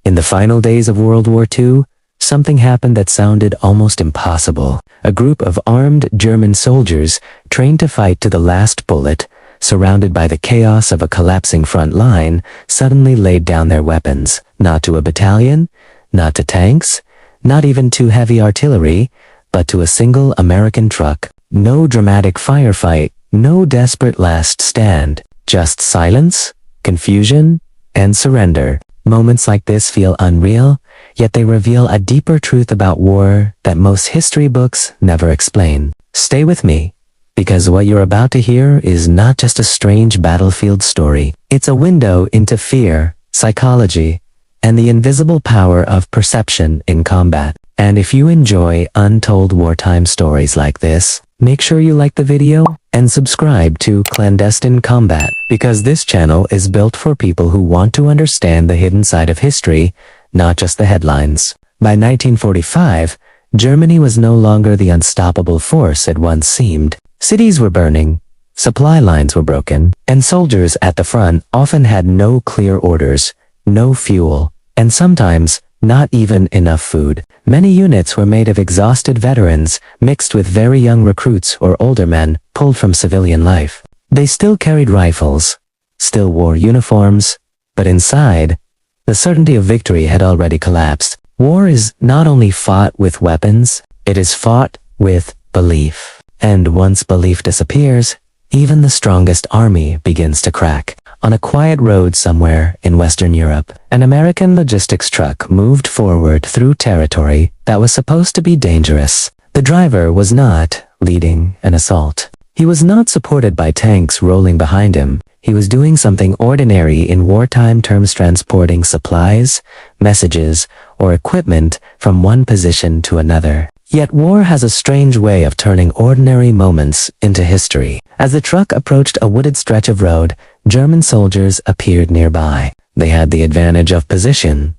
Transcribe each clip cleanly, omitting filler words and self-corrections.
In the final days of World War II, something happened that sounded almost impossible. A group of armed German soldiers, trained to fight to the last bullet, surrounded by the chaos of a collapsing front line, suddenly laid down their weapons. Not to a battalion, not to tanks, not even to heavy artillery, but to a single American truck. No dramatic firefight, no desperate last stand, just silence, confusion, and surrender. Moments like this feel unreal, yet they reveal a deeper truth about war that most history books never explain. Stay with me, because what you're about to hear is not just a strange battlefield story. It's a window into fear, psychology, and the invisible power of perception in combat. And if you enjoy untold wartime stories like this, make sure you like the video and subscribe to Clandestine Combat, because this channel is built for people who want to understand the hidden side of history, not just the headlines. By 1945, Germany was no longer the unstoppable force it once seemed. Cities were burning, supply lines were broken, and soldiers at the front often had no clear orders, no fuel, and sometimes not even enough food. Many units were made of exhausted veterans mixed with very young recruits or older men pulled from civilian life. They still carried rifles, still wore uniforms, but inside, the certainty of victory had already collapsed. War is not only fought with weapons, it is fought with belief. And once belief disappears, even the strongest army begins to crack. On a quiet road somewhere in Western Europe, an American logistics truck moved forward through territory that was supposed to be dangerous. The driver was not leading an assault. He was not supported by tanks rolling behind him. He was doing something ordinary in wartime terms, transporting supplies, messages, or equipment from one position to another. Yet war has a strange way of turning ordinary moments into history. As the truck approached a wooded stretch of road, German soldiers appeared nearby. They had the advantage of position.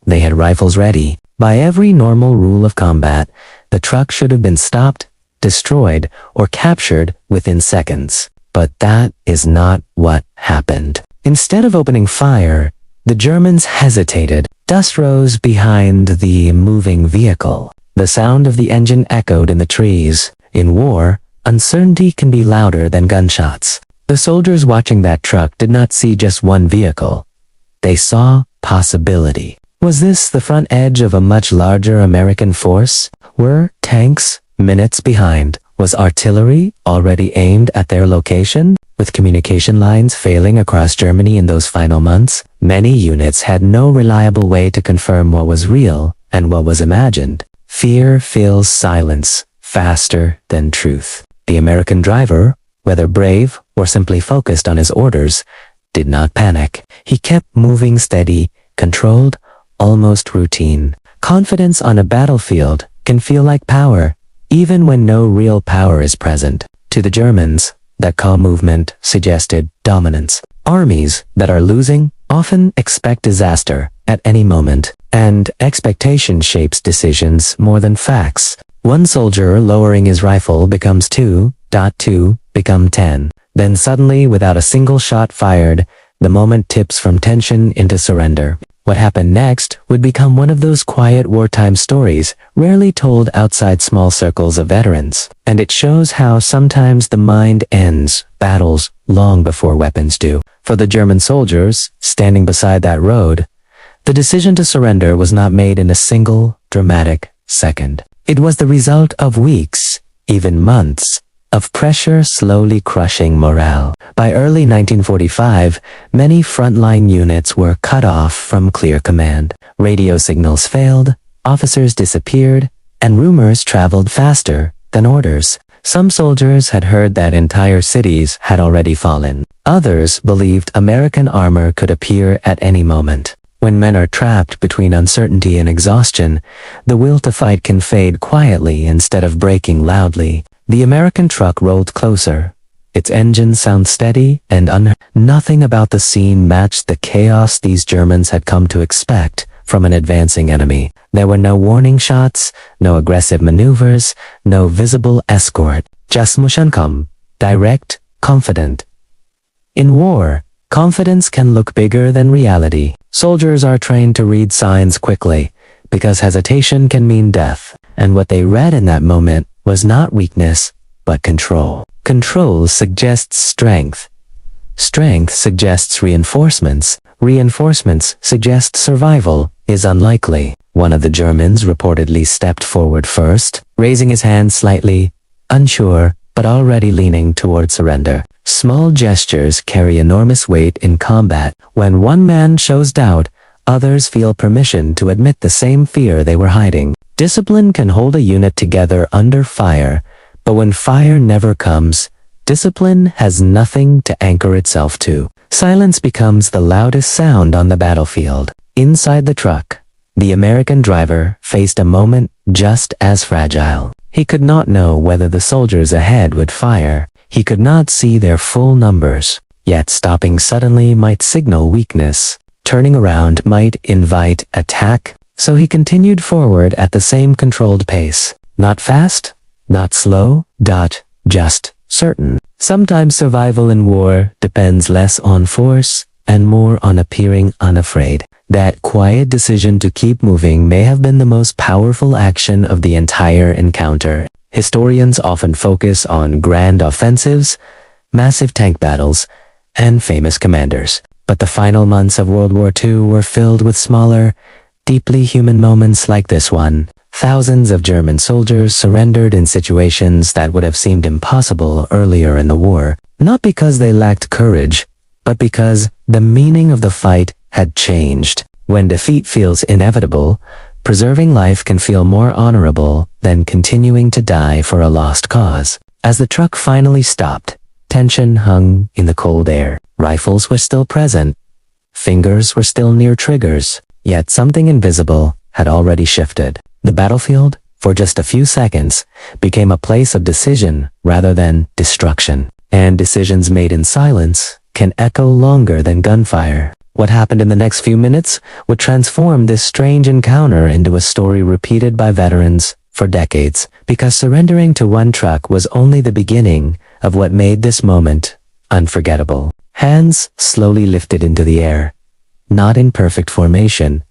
They had rifles ready. By every normal rule of combat, the truck should have been stopped, destroyed, or captured within seconds. But that is not what happened. Instead of opening fire, the Germans hesitated. Dust rose behind the moving vehicle. The sound of the engine echoed in the trees. In war, uncertainty can be louder than gunshots. The soldiers watching that truck did not see just one vehicle. They saw possibility. Was this the front edge of a much larger American force? Were tanks minutes behind? Was artillery already aimed at their location? With communication lines failing across Germany in those final months, many units had no reliable way to confirm what was real and what was imagined. Fear fills silence faster than truth. The American driver, whether brave or simply focused on his orders, did not panic. He kept moving steady, controlled, almost routine. Confidence on a battlefield can feel like power, even when no real power is present. To the Germans, that calm movement suggested dominance. Armies that are losing often expect disaster at any moment, and expectation shapes decisions more than facts. One soldier lowering his rifle becomes 2 become 10. Then suddenly, without a single shot fired, the moment tips from tension into surrender. What happened next would become one of those quiet wartime stories rarely told outside small circles of veterans. And it shows how sometimes the mind ends battles long before weapons do. For the German soldiers standing beside that road, the decision to surrender was not made in a single dramatic second. It was the result of weeks, even months, of pressure slowly crushing morale. By early 1945, many frontline units were cut off from clear command. Radio signals failed, officers disappeared, and rumors traveled faster than orders. Some soldiers had heard that entire cities had already fallen. Others believed American armor could appear at any moment. When men are trapped between uncertainty and exhaustion, the will to fight can fade quietly instead of breaking loudly. The American truck rolled closer. Its engine sounded steady and nothing about the scene matched the chaos these Germans had come to expect from an advancing enemy. There were no warning shots, no aggressive maneuvers, no visible escort. Just Mushankom, direct, confident. In war, Confidence can look bigger than reality. Soldiers are trained to read signs quickly, because hesitation can mean death. And what they read in that moment was not weakness, but control. Control suggests strength. Strength suggests reinforcements. Reinforcements suggest survival is unlikely. One of the Germans reportedly stepped forward first, raising his hand slightly, unsure, but already leaning toward surrender. Small gestures carry enormous weight in combat. When one man shows doubt, others feel permission to admit the same fear they were hiding. Discipline can hold a unit together under fire, but when fire never comes, discipline has nothing to anchor itself to. Silence becomes the loudest sound on the battlefield. Inside the truck, the American driver faced a moment just as fragile. He could not know whether the soldiers ahead would fire. He could not see their full numbers. Yet stopping suddenly might signal weakness. Turning around might invite attack. So he continued forward at the same controlled pace. Not fast, not slow, just certain. Sometimes survival in war depends less on force and more on appearing unafraid. That quiet decision to keep moving may have been the most powerful action of the entire encounter. Historians often focus on grand offensives, massive tank battles, and famous commanders. But the final months of World War II were filled with smaller, deeply human moments like this one. Thousands of German soldiers surrendered in situations that would have seemed impossible earlier in the war, not because they lacked courage, but because the meaning of the fight had changed. When defeat feels inevitable, preserving life can feel more honorable than continuing to die for a lost cause. As the truck finally stopped, tension hung in the cold air. Rifles were still present. Fingers were still near triggers. Yet something invisible had already shifted. The battlefield, for just a few seconds, became a place of decision rather than destruction. And decisions made in silence can echo longer than gunfire. What happened in the next few minutes would transform this strange encounter into a story repeated by veterans for decades, because surrendering to one truck was only the beginning of what made this moment unforgettable. Hands slowly lifted into the air, not in perfect formation,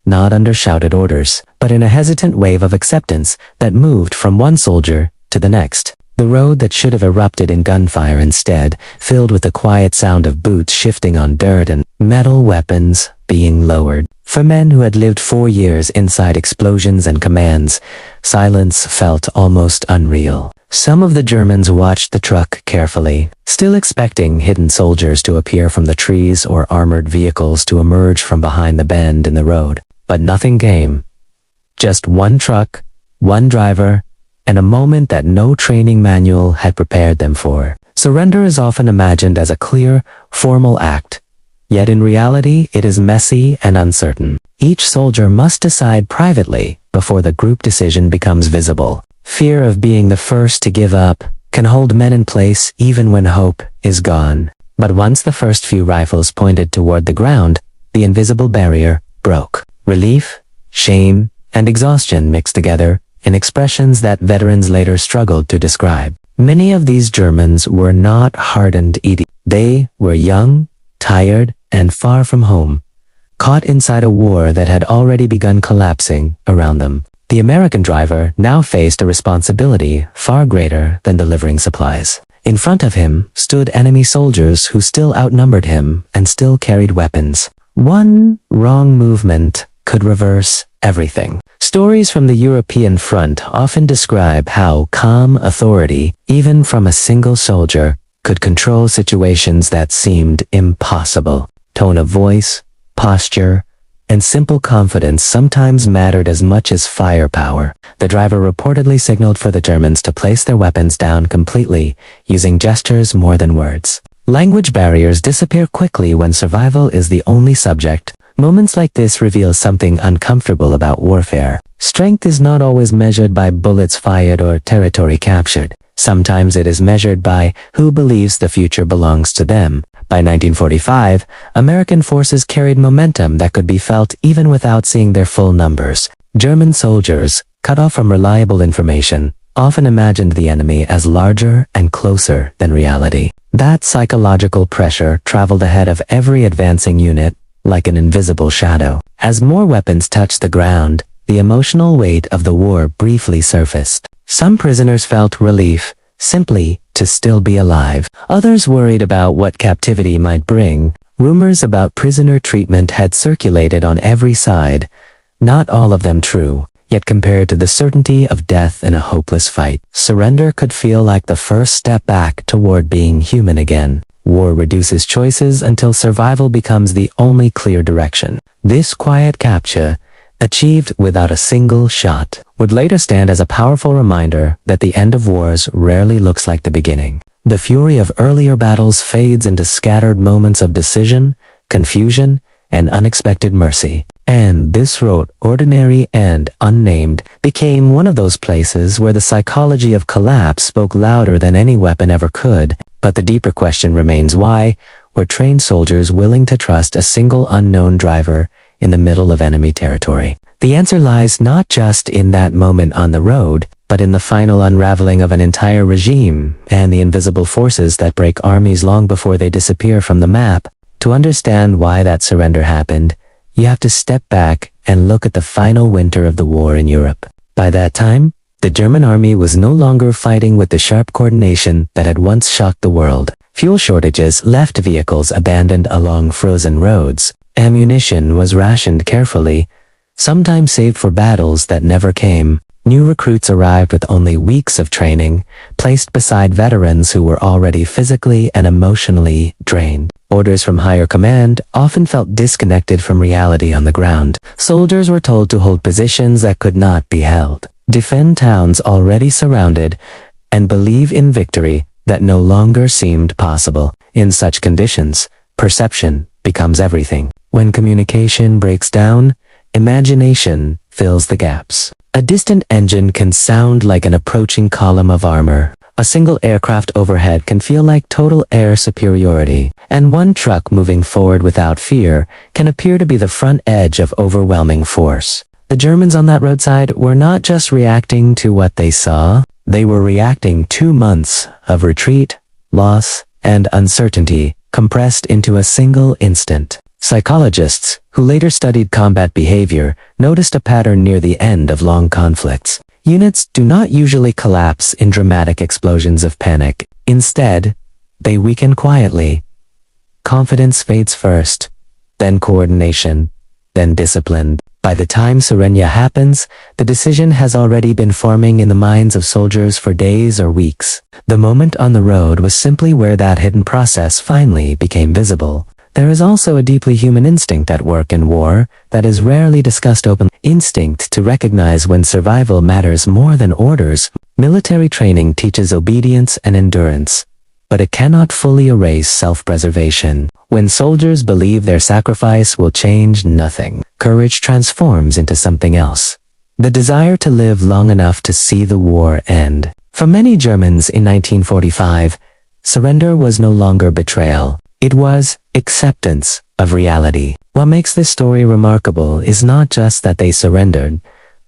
not under shouted orders, but in a hesitant wave of acceptance that moved from one soldier to the next. The road that should have erupted in gunfire instead, filled with the quiet sound of boots shifting on dirt and metal weapons being lowered. For men who had lived 4 years inside explosions and commands, silence felt almost unreal. Some of the Germans watched the truck carefully, still expecting hidden soldiers to appear from the trees or armored vehicles to emerge from behind the bend in the road. But nothing came. Just one truck, one driver, and a moment that no training manual had prepared them for. Surrender is often imagined as a clear, formal act, yet in reality it is messy and uncertain. Each soldier must decide privately before the group decision becomes visible. Fear of being the first to give up can hold men in place even when hope is gone. But once the first few rifles pointed toward the ground, the invisible barrier broke. Relief, shame, and exhaustion mixed together in expressions that veterans later struggled to describe. Many of these Germans were not hardened idiots. They were young, tired, and far from home, caught inside a war that had already begun collapsing around them. The American driver now faced a responsibility far greater than delivering supplies. In front of him stood enemy soldiers who still outnumbered him and still carried weapons. One wrong movement could reverse everything. Stories from the European front often describe how calm authority, even from a single soldier, could control situations that seemed impossible. Tone of voice, posture, and simple confidence sometimes mattered as much as firepower. The driver reportedly signaled for the Germans to place their weapons down completely, using gestures more than words. Language barriers disappear quickly when survival is the only subject. Moments like this reveal something uncomfortable about warfare. Strength is not always measured by bullets fired or territory captured. Sometimes it is measured by who believes the future belongs to them. By 1945, American forces carried momentum that could be felt even without seeing their full numbers. German soldiers, cut off from reliable information, often imagined the enemy as larger and closer than reality. That psychological pressure traveled ahead of every advancing unit, like an invisible shadow. As more weapons touched the ground, the emotional weight of the war briefly surfaced. Some prisoners felt relief, simply to still be alive. Others worried about what captivity might bring. Rumors about prisoner treatment had circulated on every side, not all of them true. Yet compared to the certainty of death in a hopeless fight, surrender could feel like the first step back toward being human again. War reduces choices until survival becomes the only clear direction. This quiet capture, achieved without a single shot, would later stand as a powerful reminder that the end of wars rarely looks like the beginning. The fury of earlier battles fades into scattered moments of decision, confusion, and unexpected mercy. And this road, ordinary and unnamed, became one of those places where the psychology of collapse spoke louder than any weapon ever could. But the deeper question remains, why were trained soldiers willing to trust a single unknown driver in the middle of enemy territory? The answer lies not just in that moment on the road, but in the final unraveling of an entire regime and the invisible forces that break armies long before they disappear from the map. To understand why that surrender happened, you have to step back and look at the final winter of the war in Europe. By that time, the German army was no longer fighting with the sharp coordination that had once shocked the world. Fuel shortages left vehicles abandoned along frozen roads. Ammunition was rationed carefully, sometimes saved for battles that never came. New recruits arrived with only weeks of training, placed beside veterans who were already physically and emotionally drained. Orders from higher command often felt disconnected from reality on the ground. Soldiers were told to hold positions that could not be held, defend towns already surrounded, and believe in victory that no longer seemed possible. In such conditions, perception becomes everything. When communication breaks down, imagination fills the gaps. A distant engine can sound like an approaching column of armor. A single aircraft overhead can feel like total air superiority. And one truck moving forward without fear can appear to be the front edge of overwhelming force. The Germans on that roadside were not just reacting to what they saw, they were reacting 2 months of retreat, loss, and uncertainty compressed into a single instant. Psychologists, who later studied combat behavior, noticed a pattern near the end of long conflicts. Units do not usually collapse in dramatic explosions of panic. Instead, they weaken quietly. Confidence fades first, then coordination, then discipline. By the time surrender happens, the decision has already been forming in the minds of soldiers for days or weeks. The moment on the road was simply where that hidden process finally became visible. There is also a deeply human instinct at work in war that is rarely discussed openly. Instinct to recognize when survival matters more than orders. Military training teaches obedience and endurance, but it cannot fully erase self-preservation. When soldiers believe their sacrifice will change nothing, courage transforms into something else. The desire to live long enough to see the war end. For many Germans in 1945, surrender was no longer betrayal. It was acceptance of reality. What makes this story remarkable is not just that they surrendered,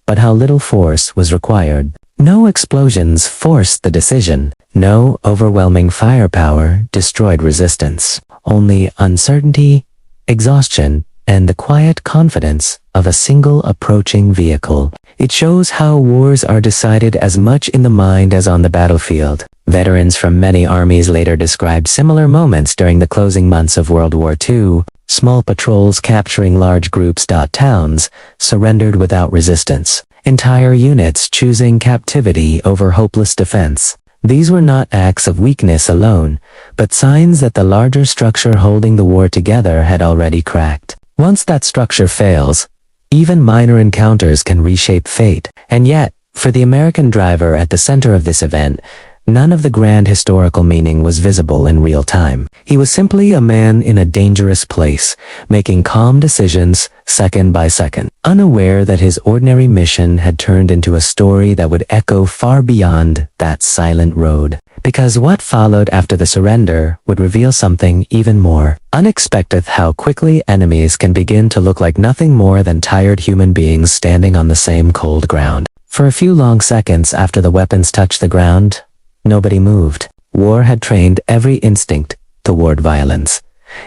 but how little force was required. No explosions forced the decision. No overwhelming firepower destroyed resistance. Only uncertainty, exhaustion, and the quiet confidence of a single approaching vehicle. It shows how wars are decided as much in the mind as on the battlefield. Veterans from many armies later described similar moments during the closing months of World War II. Small patrols capturing large groups. Towns surrendered without resistance. Entire units choosing captivity over hopeless defense. These were not acts of weakness alone, but signs that the larger structure holding the war together had already cracked. Once that structure fails, even minor encounters can reshape fate. And yet, for the American driver at the center of this event, none of the grand historical meaning was visible in real time. He was simply a man in a dangerous place, making calm decisions second by second, unaware that his ordinary mission had turned into a story that would echo far beyond that silent road. Because what followed after the surrender would reveal something even more unexpected: how quickly enemies can begin to look like nothing more than tired human beings standing on the same cold ground. For a few long seconds after the weapons touched the ground, nobody moved. War had trained every instinct toward violence.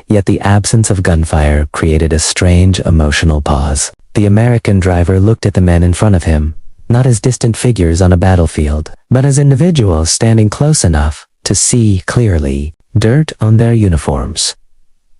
Yet the absence of gunfire created a strange emotional pause. The American driver looked at the men in front of him, not as distant figures on a battlefield, but as individuals standing close enough to see clearly. Dirt on their uniforms,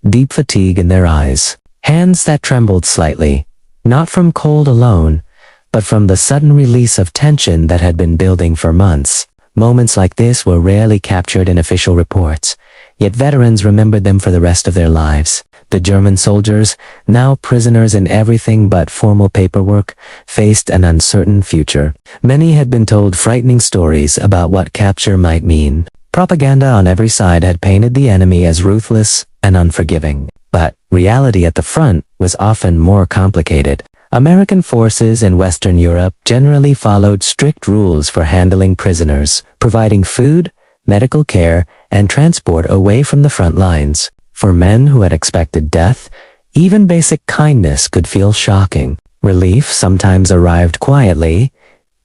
deep fatigue in their eyes, hands that trembled slightly, not from cold alone, but from the sudden release of tension that had been building for months. Moments like this were rarely captured in official reports, yet veterans remembered them for the rest of their lives. The German soldiers, now prisoners in everything but formal paperwork, faced an uncertain future. Many had been told frightening stories about what capture might mean. Propaganda on every side had painted the enemy as ruthless and unforgiving. But reality at the front was often more complicated. American forces in Western Europe generally followed strict rules for handling prisoners, providing food, medical care, and transport away from the front lines. For men who had expected death, even basic kindness could feel shocking. Relief sometimes arrived quietly,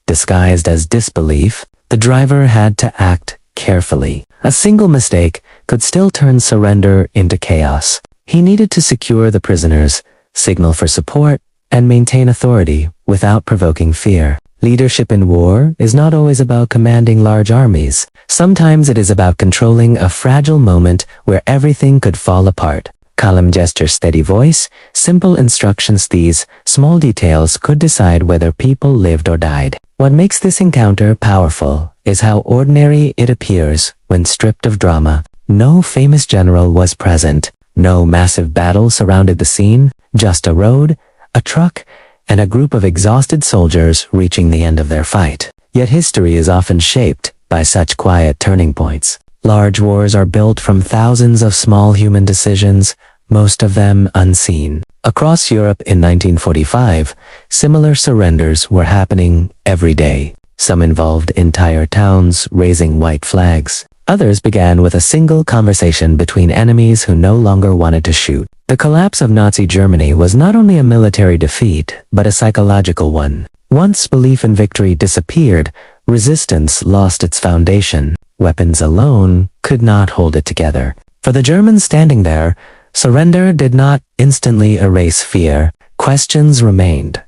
disguised as disbelief. The driver had to act carefully. A single mistake could still turn surrender into chaos. He needed to secure the prisoners, signal for support, and maintain authority without provoking fear. Leadership in war is not always about commanding large armies. Sometimes it is about controlling a fragile moment where everything could fall apart. Calm gesture, steady voice, simple instructions. These small details could decide whether people lived or died. What makes this encounter powerful is how ordinary it appears when stripped of drama. No famous general was present. No massive battle surrounded the scene. Just a road, a truck, and a group of exhausted soldiers reaching the end of their fight. Yet history is often shaped by such quiet turning points. Large wars are built from thousands of small human decisions, most of them unseen. Across Europe in 1945, similar surrenders were happening every day. Some involved entire towns raising white flags. Others began with a single conversation between enemies who no longer wanted to shoot. The collapse of Nazi Germany was not only a military defeat, but a psychological one. Once belief in victory disappeared, resistance lost its foundation. Weapons alone could not hold it together. For the Germans standing there, surrender did not instantly erase fear. Questions remained.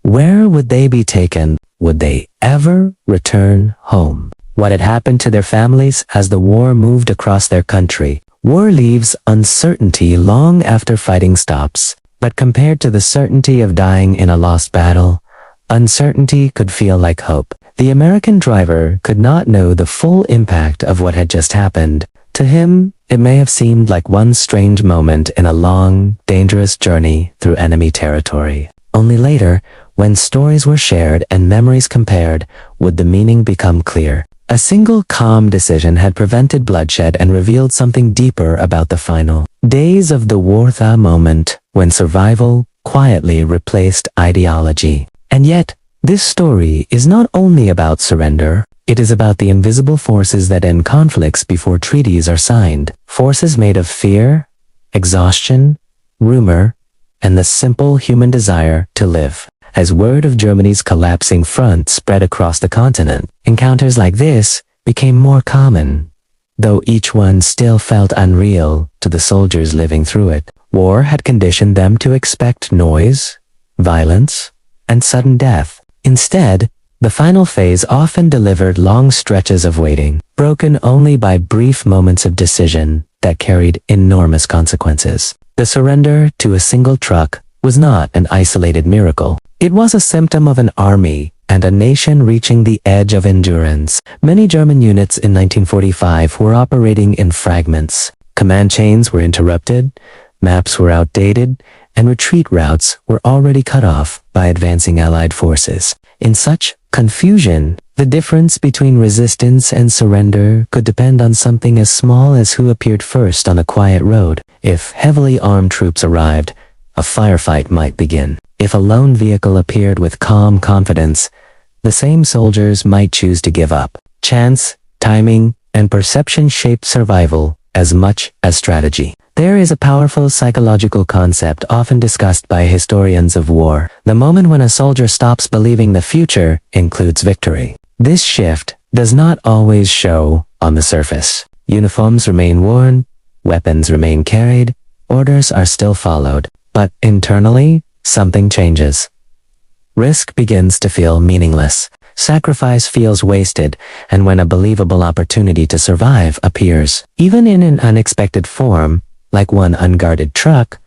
Where would they be taken? Would they ever return home? What had happened to their families as the war moved across their country? War leaves uncertainty long after fighting stops, but compared to the certainty of dying in a lost battle, uncertainty could feel like hope. The American driver could not know the full impact of what had just happened. To him, it may have seemed like one strange moment in a long, dangerous journey through enemy territory. Only later, when stories were shared and memories compared, would the meaning become clear. A single calm decision had prevented bloodshed and revealed something deeper about the final days of the war-thaw moment, when survival quietly replaced ideology. And yet, this story is not only about surrender, it is about the invisible forces that end conflicts before treaties are signed. Forces made of fear, exhaustion, rumor, and the simple human desire to live. As word of Germany's collapsing front spread across the continent, encounters like this became more common, though each one still felt unreal to the soldiers living through it. War had conditioned them to expect noise, violence, and sudden death. Instead, the final phase often delivered long stretches of waiting, broken only by brief moments of decision that carried enormous consequences. The surrender to a single truck was not an isolated miracle. It was a symptom of an army and a nation reaching the edge of endurance. Many German units in 1945 were operating in fragments. Command chains were interrupted, maps were outdated, and retreat routes were already cut off by advancing Allied forces. In such confusion, the difference between resistance and surrender could depend on something as small as who appeared first on a quiet road. If heavily armed troops arrived, a firefight might begin. If a lone vehicle appeared with calm confidence, the same soldiers might choose to give up. Chance, timing, and perception shaped survival as much as strategy. There is a powerful psychological concept often discussed by historians of war. The moment when a soldier stops believing the future includes victory. This shift does not always show on the surface. Uniforms remain worn, weapons remain carried, orders are still followed. But internally, something changes. Risk begins to feel meaningless. Sacrifice feels wasted, and when a believable opportunity to survive appears, even in an unexpected form, like one unguarded truck,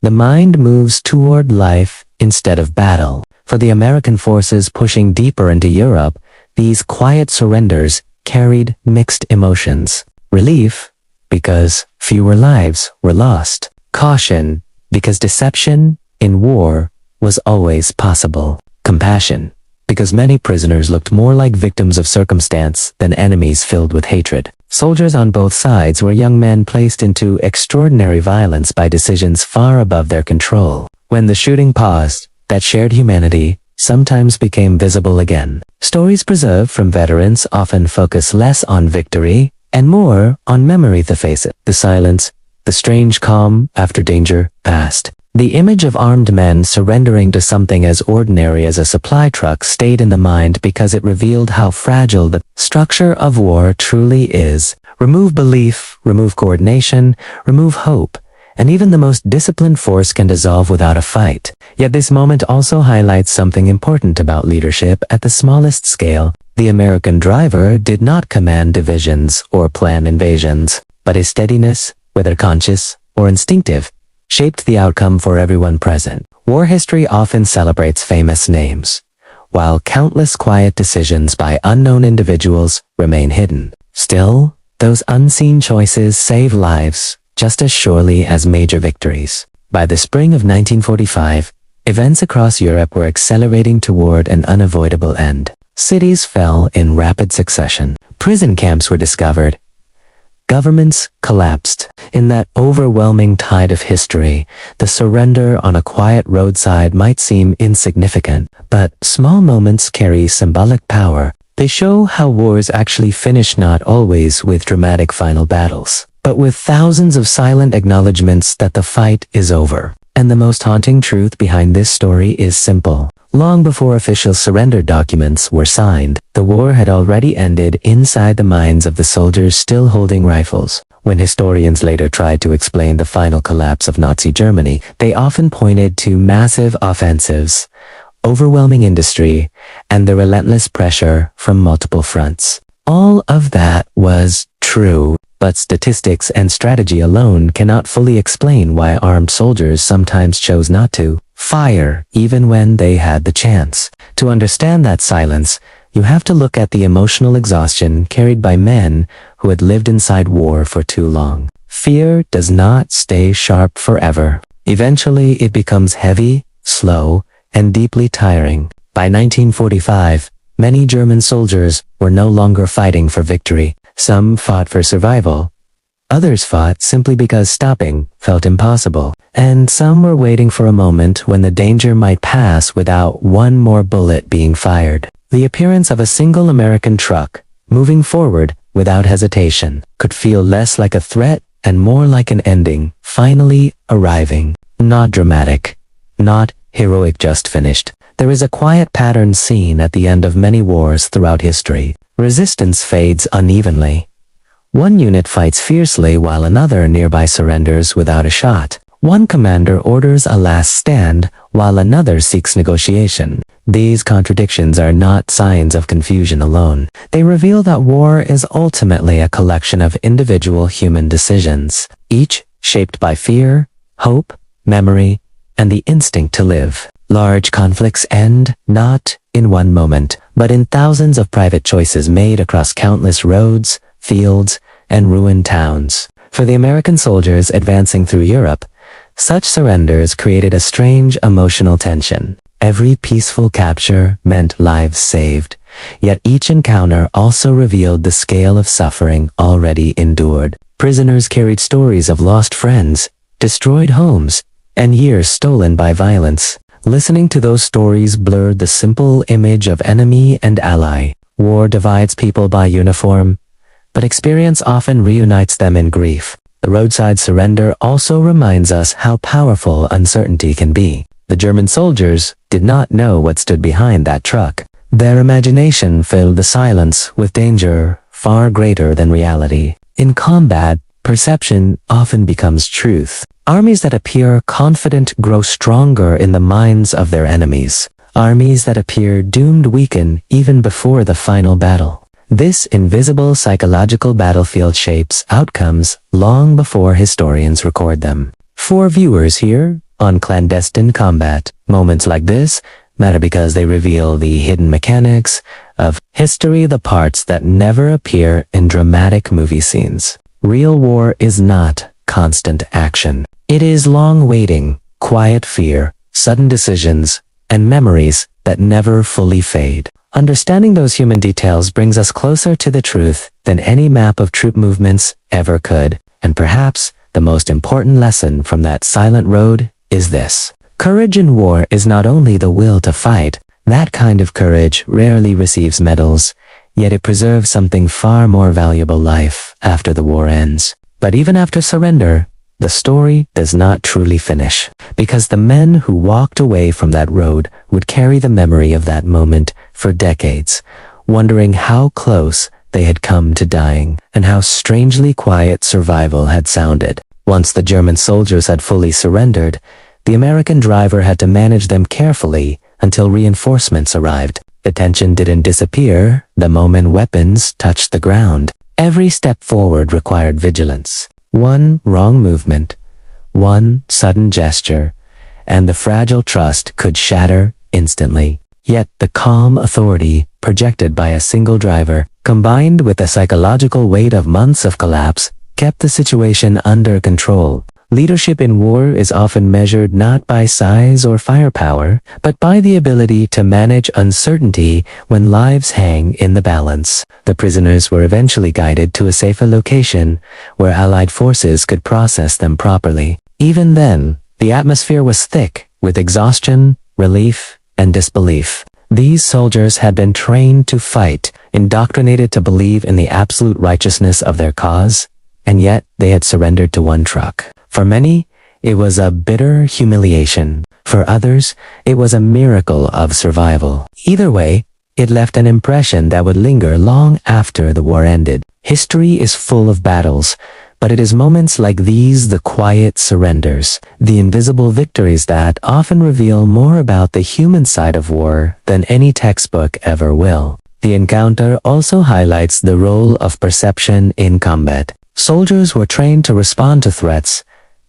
the mind moves toward life instead of battle. For the American forces pushing deeper into Europe, these quiet surrenders carried mixed emotions. Relief, because fewer lives were lost. Caution, because deception in war was always possible. Compassion, because many prisoners looked more like victims of circumstance than enemies filled with hatred. Soldiers on both sides were young men placed into extraordinary violence by decisions far above their control. When the shooting paused, that shared humanity sometimes became visible again. Stories preserved from veterans often focus less on victory and more on memory. The silence, the strange calm after danger passed. The image of armed men surrendering to something as ordinary as a supply truck stayed in the mind because it revealed how fragile the structure of war truly is. Remove belief, remove coordination, remove hope, and even the most disciplined force can dissolve without a fight. Yet this moment also highlights something important about leadership at the smallest scale. The American driver did not command divisions or plan invasions, but his steadiness, whether conscious or instinctive, shaped the outcome for everyone present. War history often celebrates famous names, while countless quiet decisions by unknown individuals remain hidden. Still, those unseen choices save lives just as surely as major victories. By the spring of 1945, events across Europe were accelerating toward an unavoidable end. Cities fell in rapid succession. Prison camps were discovered. Governments collapsed. In that overwhelming tide of history, the surrender on a quiet roadside might seem insignificant, but small moments carry symbolic power. They show how wars actually finish not always with dramatic final battles, but with thousands of silent acknowledgments that the fight is over. And the most haunting truth behind this story is simple. Long before official surrender documents were signed, the war had already ended inside the minds of the soldiers still holding rifles. When historians later tried to explain the final collapse of Nazi Germany, they often pointed to massive offensives, overwhelming industry, and the relentless pressure from multiple fronts. All of that was true, but statistics and strategy alone cannot fully explain why armed soldiers sometimes chose not to fire even when they had the chance. To understand that silence, you have to look at the emotional exhaustion carried by men who had lived inside war for too long. Fear does not stay sharp forever. Eventually, it becomes heavy, slow, and deeply tiring. By 1945, many German soldiers were no longer fighting for victory. Some fought for survival. Others fought simply because stopping felt impossible. And some were waiting for a moment when the danger might pass without one more bullet being fired. The appearance of a single American truck, moving forward without hesitation, could feel less like a threat and more like an ending, finally arriving. Not dramatic, not heroic, just finished. There is a quiet pattern seen at the end of many wars throughout history. Resistance fades unevenly. One unit fights fiercely while another nearby surrenders without a shot. One commander orders a last stand while another seeks negotiation. These contradictions are not signs of confusion alone. They reveal that war is ultimately a collection of individual human decisions, each shaped by fear, hope, memory, and the instinct to live. Large conflicts end not in one moment, but in thousands of private choices made across countless roads, fields, and ruined towns. For the American soldiers advancing through Europe, such surrenders created a strange emotional tension. Every peaceful capture meant lives saved, yet each encounter also revealed the scale of suffering already endured. Prisoners carried stories of lost friends, destroyed homes, and years stolen by violence. Listening to those stories blurred the simple image of enemy and ally. War divides people by uniform, but experience often reunites them in grief. The roadside surrender also reminds us how powerful uncertainty can be. The German soldiers did not know what stood behind that truck. Their imagination filled the silence with danger far greater than reality. In combat, perception often becomes truth. Armies that appear confident grow stronger in the minds of their enemies. Armies that appear doomed weaken even before the final battle. This invisible psychological battlefield shapes outcomes long before historians record them. For viewers here on Clandestine Combat, moments like this matter because they reveal the hidden mechanics of history, the parts that never appear in dramatic movie scenes. Real war is not constant action. It is long waiting, quiet fear, sudden decisions, and memories that never fully fade. Understanding those human details brings us closer to the truth than any map of troop movements ever could. And perhaps the most important lesson from that silent road is this. Courage in war is not only the will to fight. That kind of courage rarely receives medals, yet it preserves something far more valuable: life after the war ends. But even after surrender, the story does not truly finish, because the men who walked away from that road would carry the memory of that moment for decades, wondering how close they had come to dying and how strangely quiet survival had sounded. Once the German soldiers had fully surrendered, the American driver had to manage them carefully until reinforcements arrived. The tension didn't disappear the moment weapons touched the ground. Every step forward required vigilance. One wrong movement, one sudden gesture, and the fragile trust could shatter instantly. Yet the calm authority projected by a single driver, combined with the psychological weight of months of collapse, kept the situation under control. Leadership in war is often measured not by size or firepower, but by the ability to manage uncertainty when lives hang in the balance. The prisoners were eventually guided to a safer location where Allied forces could process them properly. Even then, the atmosphere was thick with exhaustion, relief, and disbelief. These soldiers had been trained to fight, indoctrinated to believe in the absolute righteousness of their cause, and yet they had surrendered to one truck. For many, it was a bitter humiliation. For others, it was a miracle of survival. Either way, it left an impression that would linger long after the war ended. History is full of battles, but it is moments like these, the quiet surrenders, the invisible victories that often reveal more about the human side of war than any textbook ever will. The encounter also highlights the role of perception in combat. Soldiers were trained to respond to threats,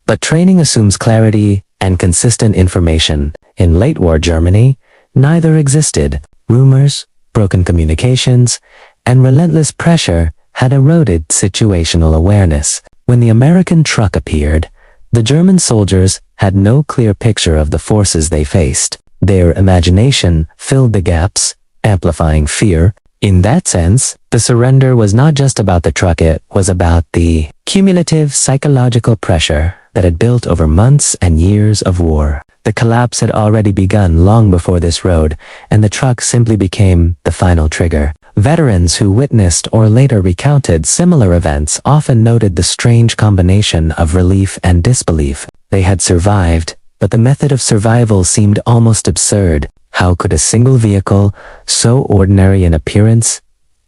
but training assumes clarity and consistent information. In late war Germany, neither existed. Rumors, broken communications, and relentless pressure had eroded situational awareness. When the American truck appeared, the German soldiers had no clear picture of the forces they faced. Their imagination filled the gaps, amplifying fear. In that sense, the surrender was not just about the truck, it was about the cumulative psychological pressure that had built over months and years of war. The collapse had already begun long before this road, and the truck simply became the final trigger. Veterans who witnessed or later recounted similar events often noted the strange combination of relief and disbelief. They had survived, but the method of survival seemed almost absurd. How could a single vehicle, so ordinary in appearance,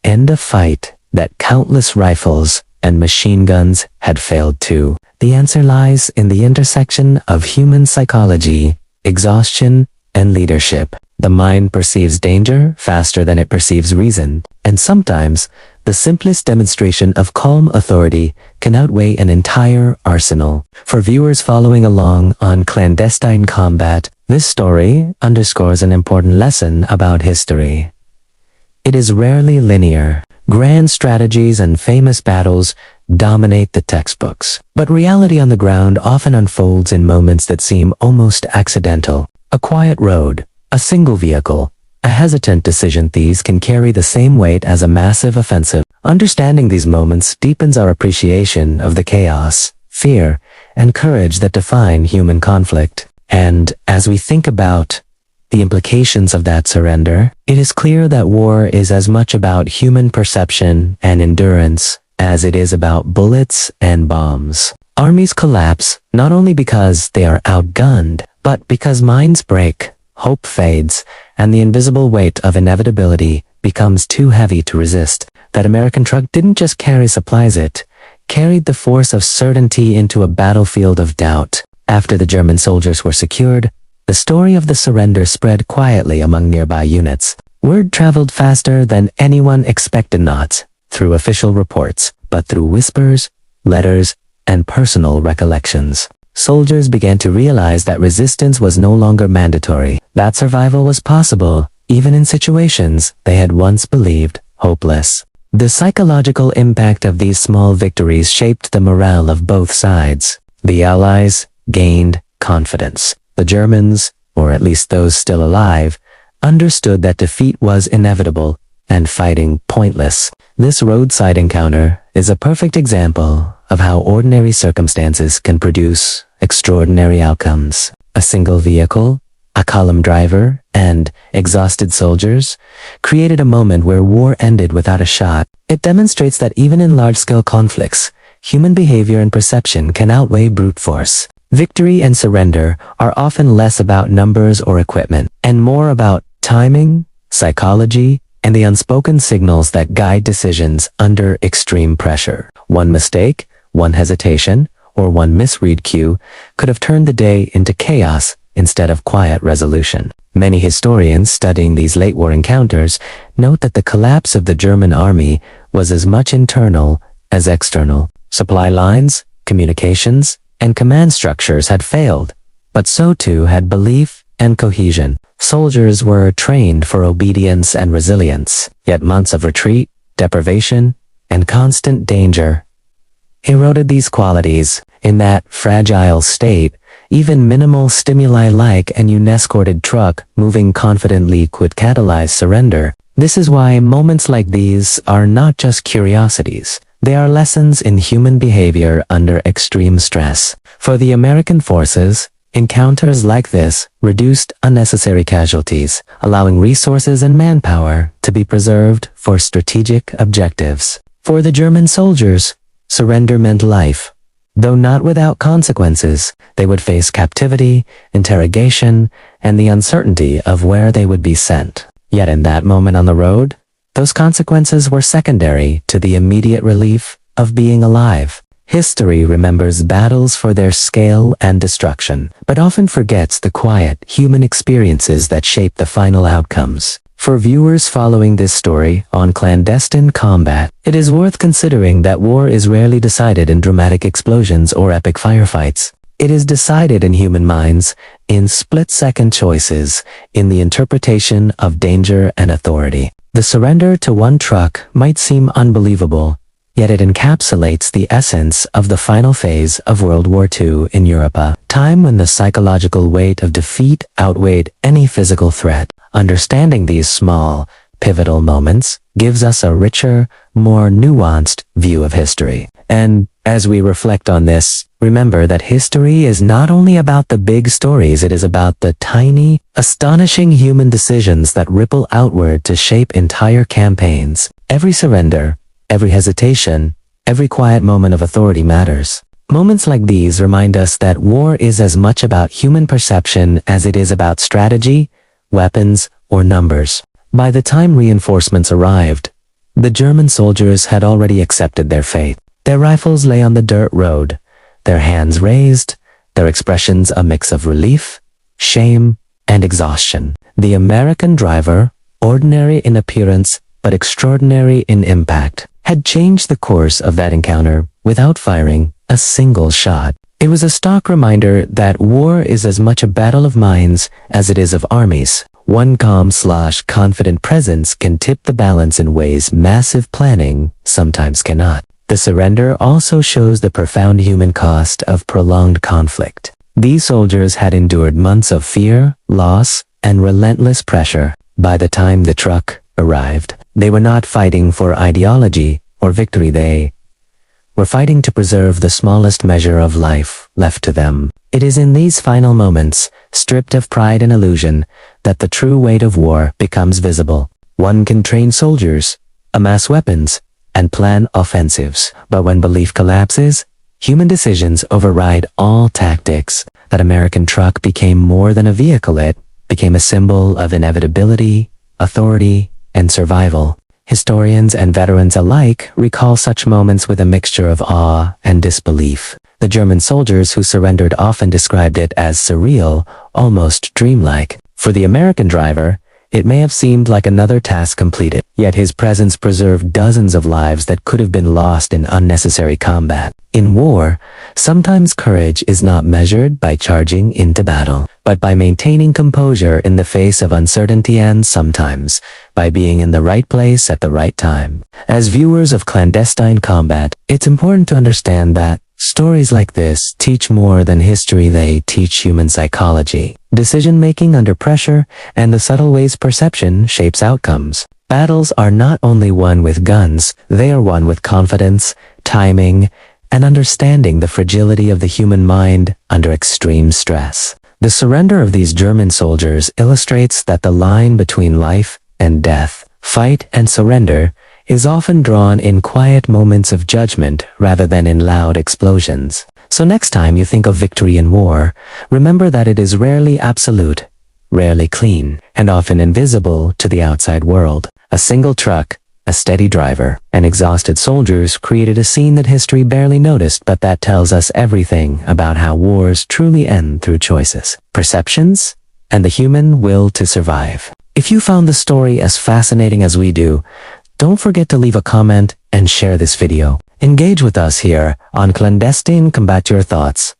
end a fight that countless rifles and machine guns had failed to? The answer lies in the intersection of human psychology, exhaustion, and leadership. The mind perceives danger faster than it perceives reason, and sometimes the simplest demonstration of calm authority can outweigh an entire arsenal. For viewers following along on Clandestine Combat, this story underscores an important lesson about history. It is rarely linear. Grand strategies and famous battles dominate the textbooks, but reality on the ground often unfolds in moments that seem almost accidental. A quiet road, a single vehicle, a hesitant decision, these can carry the same weight as a massive offensive. Understanding these moments deepens our appreciation of the chaos, fear, and courage that define human conflict. And as we think about the implications of that surrender, it is clear that war is as much about human perception and endurance as it is about bullets and bombs. Armies collapse not only because they are outgunned, but because minds break, hope fades, and the invisible weight of inevitability becomes too heavy to resist. That American truck didn't just carry supplies, it carried the force of certainty into a battlefield of doubt. After the German soldiers were secured, the story of the surrender spread quietly among nearby units. Word traveled faster than anyone expected, not through official reports, but through whispers, letters, and personal recollections. Soldiers began to realize that resistance was no longer mandatory, that survival was possible, even in situations they had once believed hopeless. The psychological impact of these small victories shaped the morale of both sides. The Allies gained confidence. The Germans, or at least those still alive, understood that defeat was inevitable and fighting pointless. This roadside encounter is a perfect example of how ordinary circumstances can produce extraordinary outcomes. A single vehicle, a column driver, and exhausted soldiers created a moment where war ended without a shot. It demonstrates that even in large-scale conflicts, human behavior and perception can outweigh brute force. Victory and surrender are often less about numbers or equipment, and more about timing, psychology, and the unspoken signals that guide decisions under extreme pressure. One mistake, one hesitation, or one misread cue could have turned the day into chaos instead of quiet resolution. Many historians studying these late-war encounters note that the collapse of the German army was as much internal as external. Supply lines, communications, and command structures had failed, but so too had belief and cohesion. Soldiers were trained for obedience and resilience, yet months of retreat, deprivation, and constant danger eroded these qualities. In that fragile state, even minimal stimuli like an unescorted truck moving confidently could catalyze surrender. This is why moments like these are not just curiosities. They are lessons in human behavior under extreme stress. For the American forces, encounters like this reduced unnecessary casualties, allowing resources and manpower to be preserved for strategic objectives. For the German soldiers, surrender meant life. Though not without consequences, they would face captivity, interrogation, and the uncertainty of where they would be sent. Yet in that moment on the road, those consequences were secondary to the immediate relief of being alive. History remembers battles for their scale and destruction, but often forgets the quiet, human experiences that shape the final outcomes. For viewers following this story on Clandestine Combat, it is worth considering that war is rarely decided in dramatic explosions or epic firefights. It is decided in human minds, in split-second choices, in the interpretation of danger and authority. The surrender to one truck might seem unbelievable, yet it encapsulates the essence of the final phase of World War II in Europe, a time when the psychological weight of defeat outweighed any physical threat. Understanding these small, pivotal moments gives us a richer, more nuanced view of history. And as we reflect on this, remember that history is not only about the big stories, it is about the tiny, astonishing human decisions that ripple outward to shape entire campaigns. Every surrender, every hesitation, every quiet moment of authority matters. Moments like these remind us that war is as much about human perception as it is about strategy, weapons, or numbers. By the time reinforcements arrived, the German soldiers had already accepted their fate. Their rifles lay on the dirt road, their hands raised, their expressions a mix of relief, shame, and exhaustion. The American driver, ordinary in appearance but extraordinary in impact, had changed the course of that encounter without firing a single shot. It was a stark reminder that war is as much a battle of minds as it is of armies. One calm/confident presence can tip the balance in ways massive planning sometimes cannot. The surrender also shows the profound human cost of prolonged conflict. These soldiers had endured months of fear, loss, and relentless pressure. By the time the truck arrived, they were not fighting for ideology or victory. They were fighting to preserve the smallest measure of life left to them. It is in these final moments, stripped of pride and illusion, that the true weight of war becomes visible. One can train soldiers, amass weapons, and plan offensives. But when belief collapses, human decisions override all tactics. That American truck became more than a vehicle. It became a symbol of inevitability, authority, and survival. Historians and veterans alike recall such moments with a mixture of awe and disbelief. The German soldiers who surrendered often described it as surreal, almost dreamlike. For the American driver, it may have seemed like another task completed, yet his presence preserved dozens of lives that could have been lost in unnecessary combat. In war, sometimes courage is not measured by charging into battle, but by maintaining composure in the face of uncertainty, and sometimes by being in the right place at the right time. As viewers of Clandestine Combat, it's important to understand that stories like this teach more than history. They teach human psychology, decision-making under pressure, and the subtle ways perception shapes outcomes. Battles are not only won with guns, they are won with confidence, timing, and understanding the fragility of the human mind under extreme stress. The surrender of these German soldiers illustrates that the line between life and death, fight and surrender, is often drawn in quiet moments of judgment rather than in loud explosions. So next time you think of victory in war, remember that it is rarely absolute, rarely clean, and often invisible to the outside world. A single truck, a steady driver, and exhausted soldiers created a scene that history barely noticed, but that tells us everything about how wars truly end through choices, perceptions, and the human will to survive. If you found the story as fascinating as we do, don't forget to leave a comment and share this video. Engage with us here on Clandestine Combat. Your thoughts.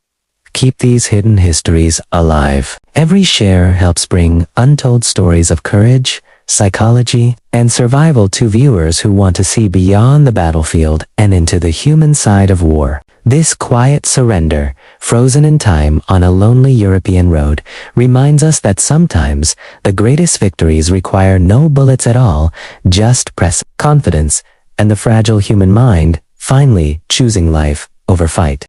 Keep these hidden histories alive. Every share helps bring untold stories of courage, psychology, and survival to viewers who want to see beyond the battlefield and into the human side of war. This quiet surrender, frozen in time on a lonely European road, reminds us that sometimes the greatest victories require no bullets at all, just confidence, and the fragile human mind finally choosing life over fight.